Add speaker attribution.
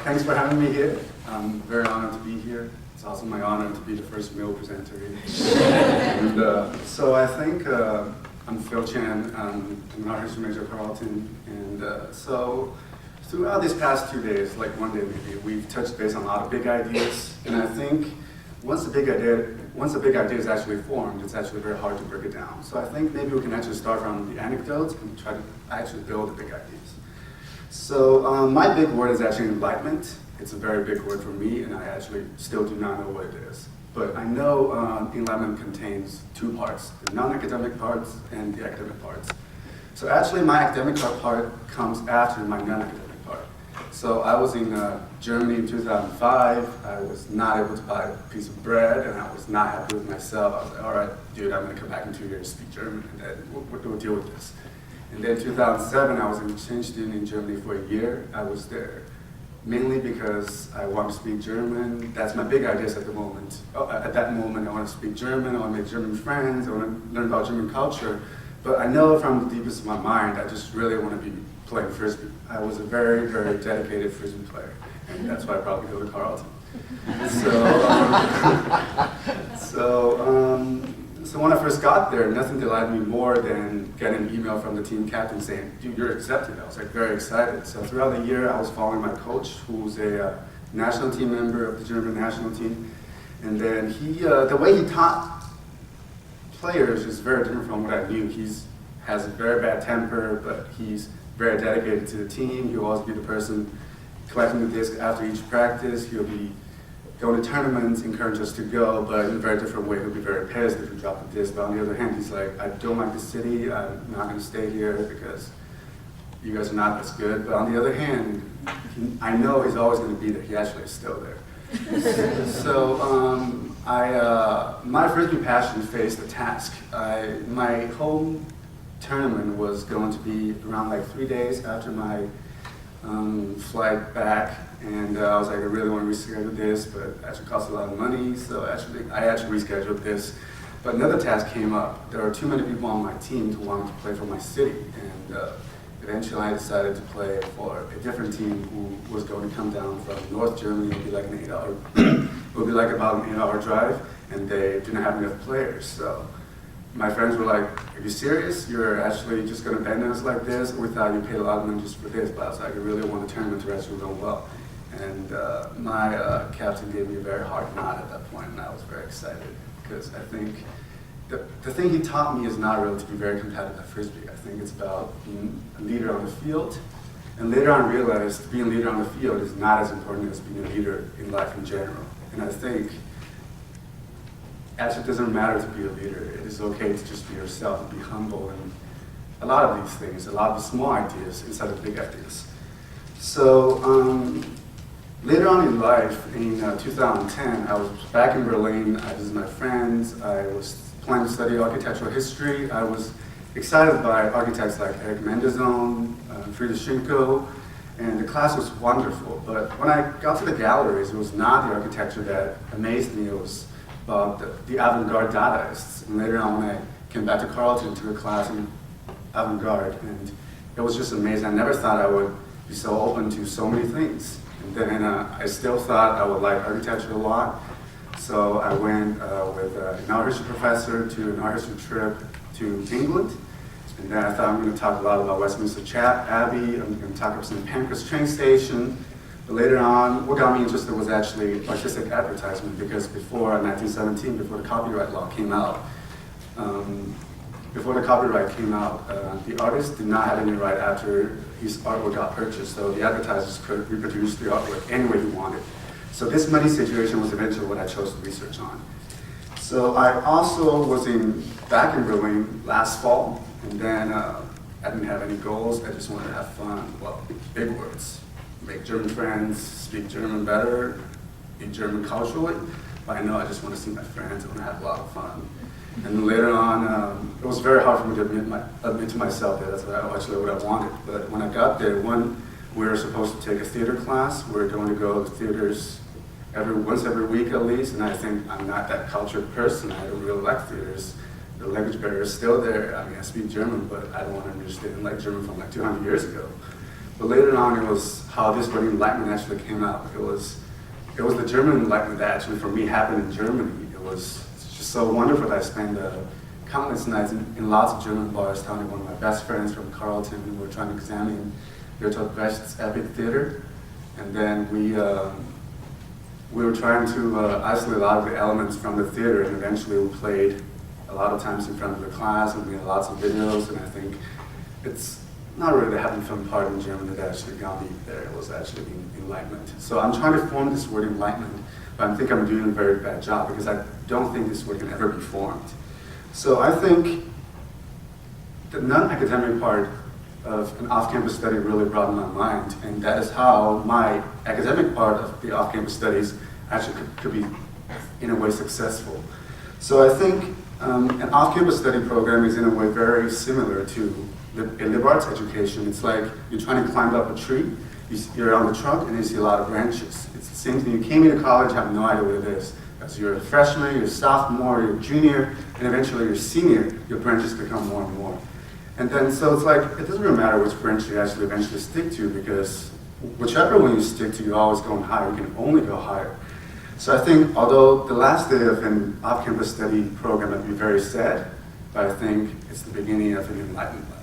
Speaker 1: Thanks for having me here. I'm very honored to be here. It's also my honor to be the first male presenter here. And so I think I'm Phil Chan. I'm an art history major at Carleton. And so throughout these past 2 days, like one day maybe, we've touched base on a lot of big ideas. And I think once a big idea is actually formed, it's actually very hard to break it down. So I think maybe we can actually start from the anecdotes and try to actually build the big ideas. So my big word is actually enlightenment. It's a very big word for me, and I actually still do not know what it is. But I know enlightenment contains two parts, the non-academic parts and the academic parts. So actually my academic part comes after my non-academic part. So I was in Germany in 2005. I was not able to buy a piece of bread, and I was not happy with myself. I was like, all right, dude, I'm gonna come back in 2 years to speak German, and then we'll deal with this. And then 2007, I was an exchange student in Germany for a year. I was there mainly because I want to speak German. That's my big ideas at the moment. At that moment, I want to speak German, I want to make German friends, I want to learn about German culture. But I know from the deepest of my mind, I just really want to be playing Frisbee. I was a very, very dedicated Frisbee player, and that's why I probably go to Carleton. So when I first got there, nothing delighted me more than getting an email from the team captain saying, dude, you're accepted. I was like very excited. So throughout the year, I was following my coach, who's a national team member of the German national team. And then the way he taught players is very different from what I knew. He has a very bad temper, but he's very dedicated to the team. He'll always be the person collecting the disc after each practice. He'll be going to tournaments, encourage us to go, but in a very different way. He'll be very pissed if we drop the disc. But on the other hand, he's like, I don't like the city. I'm not going to stay here because you guys are not as good. But on the other hand, I know he's always going to be there. He actually is still there. So my Frisbee passion faced a task. My home tournament was going to be around like 3 days after my flight back, and I was like, I really want to reschedule this, but it actually costs a lot of money, so I actually rescheduled this. But another task came up. There were too many people on my team who wanted to play for my city, and eventually I decided to play for a different team who was going to come down from North Germany. It would be like an 8-hour, it would be like about an 8-hour drive, and they didn't have enough players. So my friends were like, are you serious? You're actually just going to abandon us like this? We thought you paid a lot of money just for this, but I was like, I really want the tournament to actually go well. And my captain gave me a very hard nod at that point, and I was very excited because I think the thing he taught me is not really to be very competitive at Frisbee. I think it's about being a leader on the field. And later on I realized being a leader on the field is not as important as being a leader in life in general. And I think actually, it doesn't matter to be a leader. It is okay to just be yourself and be humble, and a lot of these things, a lot of the small ideas instead of big ideas. So later on in life, in 2010, I was back in Berlin. I visited my friends. I was planning to study architectural history. I was excited by architects like Eric Mendelssohn, Friedrich Schinkel, and the class was wonderful. But when I got to the galleries, it was not the architecture that amazed me. It was about the avant-garde Dadaists. And later on, when I came back to Carleton, took a class in avant-garde, and it was just amazing. I never thought I would be so open to so many things. And then I still thought I would like architecture a lot. So I went with an art history professor to an art history trip to England. And then I thought I'm going to talk a lot about Westminster Abbey. I'm going to talk about St. Pancras train station. But later on, what got me interested was actually artistic advertisement, because before 1917, before the copyright law came out, the artist did not have any right after his artwork got purchased, so the advertisers could reproduce the artwork any way he wanted. So this money situation was eventually what I chose to research on. So I also was back in Berlin last fall, and then I didn't have any goals. I just wanted to have fun. Well, big words. Make German friends, speak German better, be German culturally. But I know I just want to see my friends, I want to have a lot of fun. And later on, it was very hard for me to admit to myself that that's actually what I wanted. But when I got there, we were supposed to take a theater class. We were going to go to theaters once every week at least, and I think I'm not that cultured person. I don't really like theaters. The language barrier is still there. I mean, I speak German, but I don't want to understand like German from like 200 years ago. But later on, it was how this word enlightenment actually came out. It was the German enlightenment that actually, for me, happened in Germany. It was just so wonderful that I spent countless nights in lots of German bars, talking to one of my best friends from Carleton, who were trying to examine Bertolt Brecht's epic theater. And then we were trying to isolate a lot of the elements from the theater, and eventually we played a lot of times in front of the class, and we had lots of videos, and I think it's not really the having fun part in German that actually got me there. It was actually enlightenment. So I'm trying to form this word enlightenment, but I think I'm doing a very bad job because I don't think this word can ever be formed. So I think the non-academic part of an off-campus study really broadened my mind, and that is how my academic part of the off-campus studies actually could be, in a way, successful. So I think an off-campus study program is, in a way, very similar to a liberal arts education. It's like you're trying to climb up a tree, you're on the trunk, and you see a lot of branches. It's the same thing. You came into college, have no idea what it is. As you're a freshman, you're a sophomore, you're a junior, and eventually you're a senior, your branches become more and more. And then, so it's like, it doesn't really matter which branch you actually eventually stick to, because whichever one you stick to, you're always going higher. You can only go higher. So I think, although the last day of an off-campus study program might be very sad, but I think it's the beginning of an enlightened life.